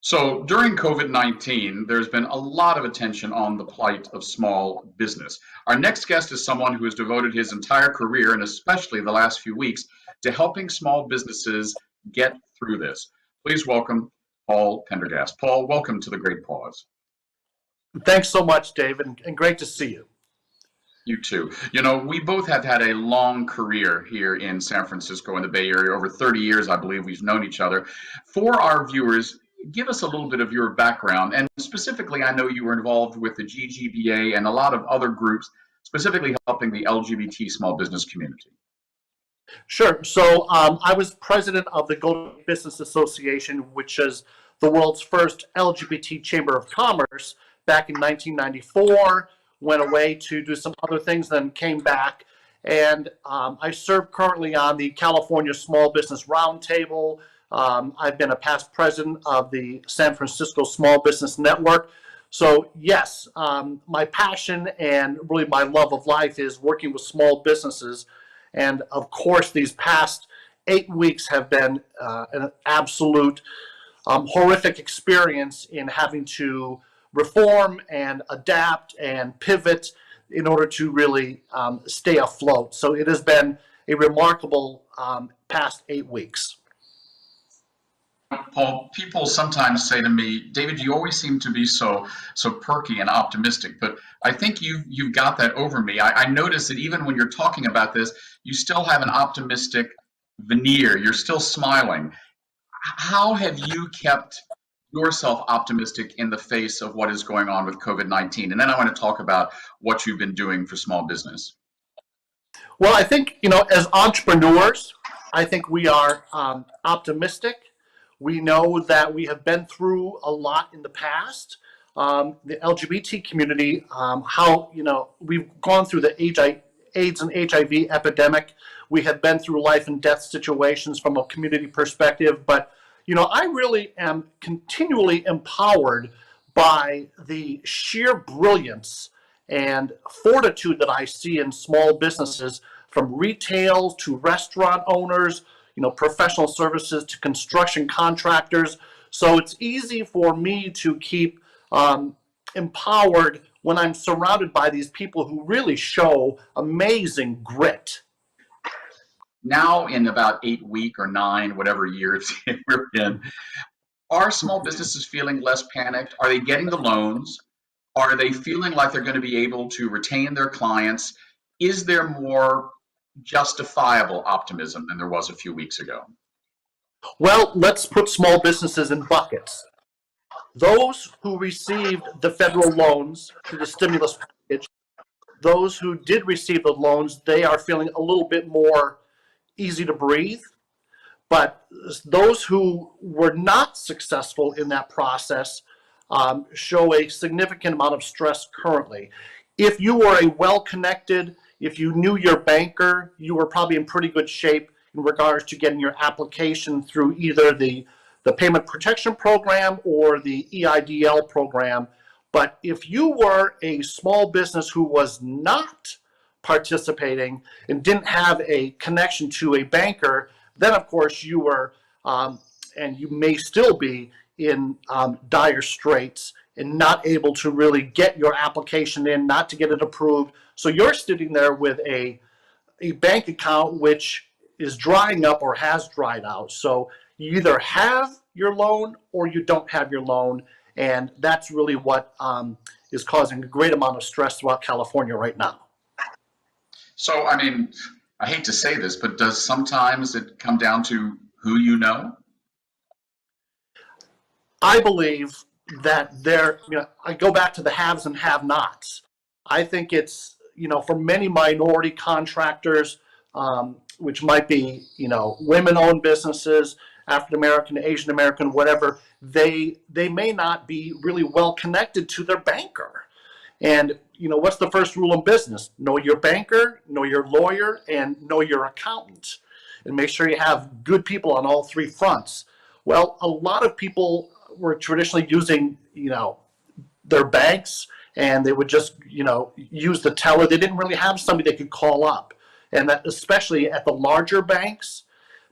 So during COVID-19, there's been a lot of attention on the plight of small business. Our next guest is someone who has devoted his entire career, and especially the last few weeks, to helping small businesses get through this. Please welcome Paul Pendergast. Paul, welcome to The Great Pause. Thanks so much, David, and great to see you. You too. You know, we both have had a long career here in San Francisco in the Bay Area. Over 30 years, I believe we've known each other. For our viewers, give us a little bit of your background. And specifically, I know you were involved with the GGBA and a lot of other groups, specifically helping the LGBT small business community. Sure. So I was president of the Golden Business Association, which is the world's first LGBT chamber of commerce back in 1994, went away to do some other things, then came back. And I serve currently on the California Small Business Roundtable. I've been a past president of the San Francisco Small Business Network. So yes, my passion and really my love of life is working with small businesses. And of course, these past 8 weeks have been an absolute horrific experience in having to reform and adapt and pivot in order to really stay afloat. So it has been a remarkable past 8 weeks. Paul, people sometimes say to me, David, you always seem to be so perky and optimistic, but I think you've got that over me. I notice that even when you're talking about this, you still have an optimistic veneer. You're still smiling. How have you kept yourself optimistic in the face of what is going on with COVID-19? And then I want to talk about what you've been doing for small business. Well, I think, as entrepreneurs, I think we are optimistic. We know that we have been through a lot in the past. The LGBT community, we've gone through the AIDS and HIV epidemic. We have been through life and death situations from a community perspective. But, I really am continually empowered by the sheer brilliance and fortitude that I see in small businesses, from retail to restaurant owners, professional services to construction contractors. So it's easy for me to keep empowered when I'm surrounded by these people who really show amazing grit. Now, in about 8 week or 9, whatever years we're in, are small businesses feeling less panicked? Are they getting the loans? Are they feeling like they're going to be able to retain their clients? Is there more justifiable optimism than there was a few weeks ago? Well, let's put small businesses in buckets. Those who received the federal loans through the stimulus package, those who did receive the loans, they are feeling a little bit more easy to breathe. But those who were not successful in that process show a significant amount of stress currently. If you were a well-connected, if you knew your banker, you were probably in pretty good shape in regards to getting your application through either the Payment Protection Program or the EIDL program. But if you were a small business who was not participating and didn't have a connection to a banker, then of course you were, and you may still be, in dire straits and not able to really get your application in, not to get it approved. So you're sitting there with a bank account which is drying up or has dried out. So you either have your loan or you don't have your loan. And that's really what is causing a great amount of stress throughout California right now. So, I mean, I hate to say this, but does sometimes it come down to who you know? I believe that I go back to the haves and have-nots. I think it's, for many minority contractors, which might be, women-owned businesses, African-American, Asian-American, whatever, they may not be really well connected to their banker. And, what's the first rule in business? Know your banker, know your lawyer, and know your accountant. And make sure you have good people on all three fronts. Well, a lot of people were traditionally using, their banks, and they would just, use the teller. They didn't really have somebody they could call up, and that especially at the larger banks.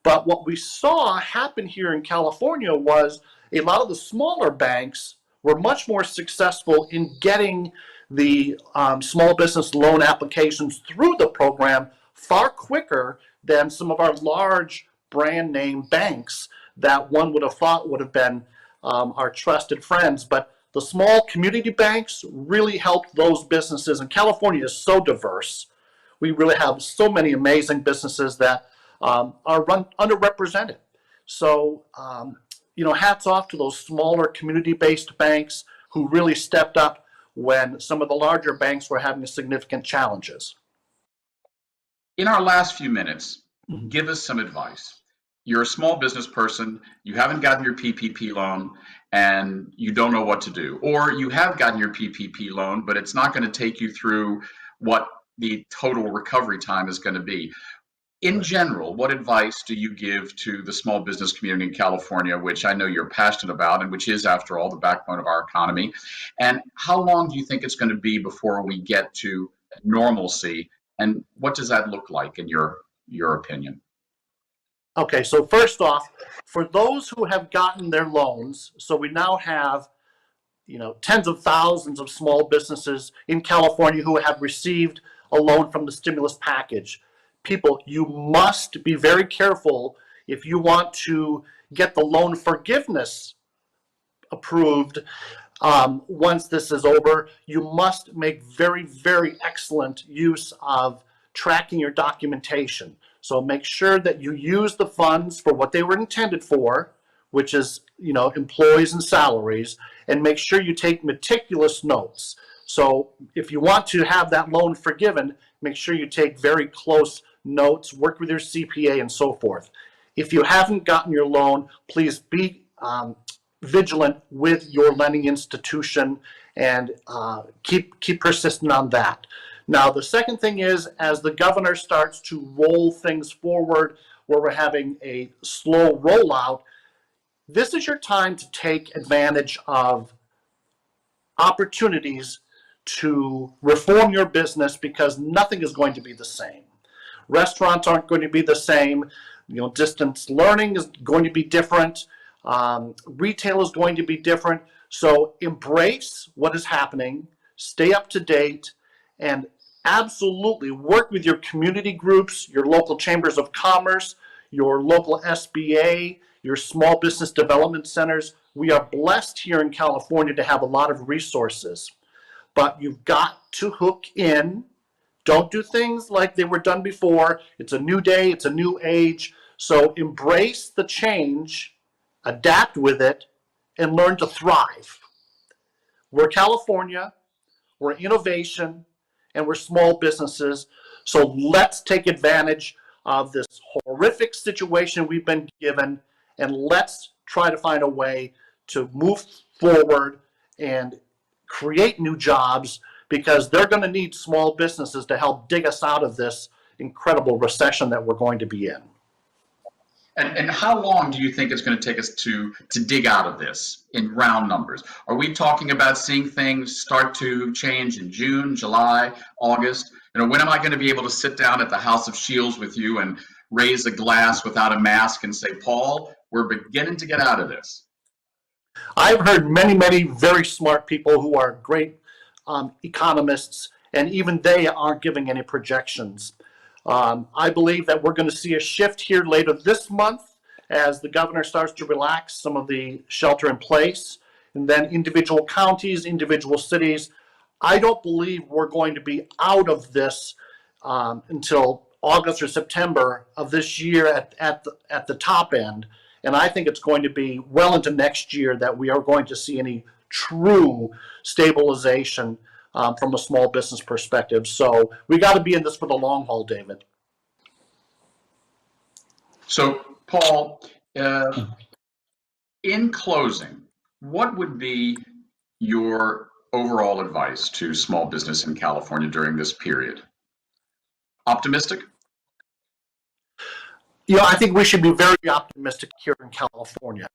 But what we saw happen here in California was a lot of the smaller banks were much more successful in getting the small business loan applications through the program far quicker than some of our large brand name banks that one would have thought would have been our trusted friends. But the small community banks really helped those businesses, and California is so diverse. We really have so many amazing businesses that are underrepresented. So, hats off to those smaller community-based banks who really stepped up when some of the larger banks were having significant challenges. In our last few minutes, give us some advice. You're a small business person, you haven't gotten your PPP loan, and you don't know what to do. Or you have gotten your PPP loan, but it's not going to take you through what the total recovery time is going to be. In general, what advice do you give to the small business community in California, which I know you're passionate about and which is, after all, the backbone of our economy? And how long do you think it's going to be before we get to normalcy? And what does that look like in your opinion? Okay, so first off, for those who have gotten their loans, so we now have tens of thousands of small businesses in California who have received a loan from the stimulus package. People, you must be very careful if you want to get the loan forgiveness approved. Once this is over, you must make very, very excellent use of tracking your documentation. So make sure that you use the funds for what they were intended for, which is, employees and salaries, and make sure you take meticulous notes. So if you want to have that loan forgiven, make sure you take very close notes, work with your CPA, and so forth. If you haven't gotten your loan, please be vigilant with your lending institution and keep persistent on that. Now, the second thing is, as the governor starts to roll things forward, where we're having a slow rollout, this is your time to take advantage of opportunities to reform your business, because nothing is going to be the same. Restaurants aren't going to be the same. Distance learning is going to be different. Retail is going to be different. So embrace what is happening, stay up to date, and absolutely work with your community groups, your local chambers of commerce, your local SBA, your small business development centers. We are blessed here in California to have a lot of resources, but you've got to hook in. Don't do things like they were done before. It's a new day, it's a new age. So embrace the change, adapt with it, and learn to thrive. We're California, we're innovation, and we're small businesses. So let's take advantage of this horrific situation we've been given, and let's try to find a way to move forward and create new jobs, because they're going to need small businesses to help dig us out of this incredible recession that we're going to be in. And how long do you think it's going to take us to dig out of this in round numbers? Are we talking about seeing things start to change in June, July, August? When am I going to be able to sit down at the House of Shields with you and raise a glass without a mask and say, Paul, we're beginning to get out of this? I've heard many, many very smart people who are great economists, and even they aren't giving any projections. I believe that we're going to see a shift here later this month as the governor starts to relax some of the shelter in place, and then individual counties, individual cities. I don't believe we're going to be out of this until August or September of this year at the top end. And I think it's going to be well into next year that we are going to see any true stabilization from a small business perspective. So we got to be in this for the long haul, David. So, Paul, in closing, what would be your overall advice to small business in California during this period? Optimistic? I think we should be very optimistic here in California.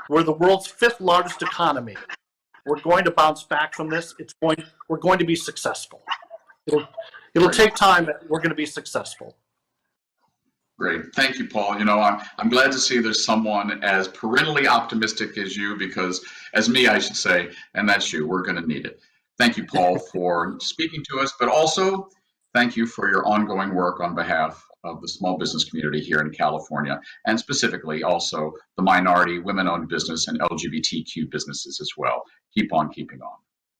We're the world's 5th largest economy. We're going to bounce back from this. We're going to be successful. It'll take time, but we're going to be successful. Great. Thank you, Paul. You know, I'm glad to see there's someone as parentally optimistic as you, because as me, I should say, and that's you. We're going to need it. Thank you, Paul, for speaking to us, but also thank you for your ongoing work on behalf of the small business community here in California, and specifically also the minority, women-owned business, and LGBTQ businesses as well. Keep on keeping on.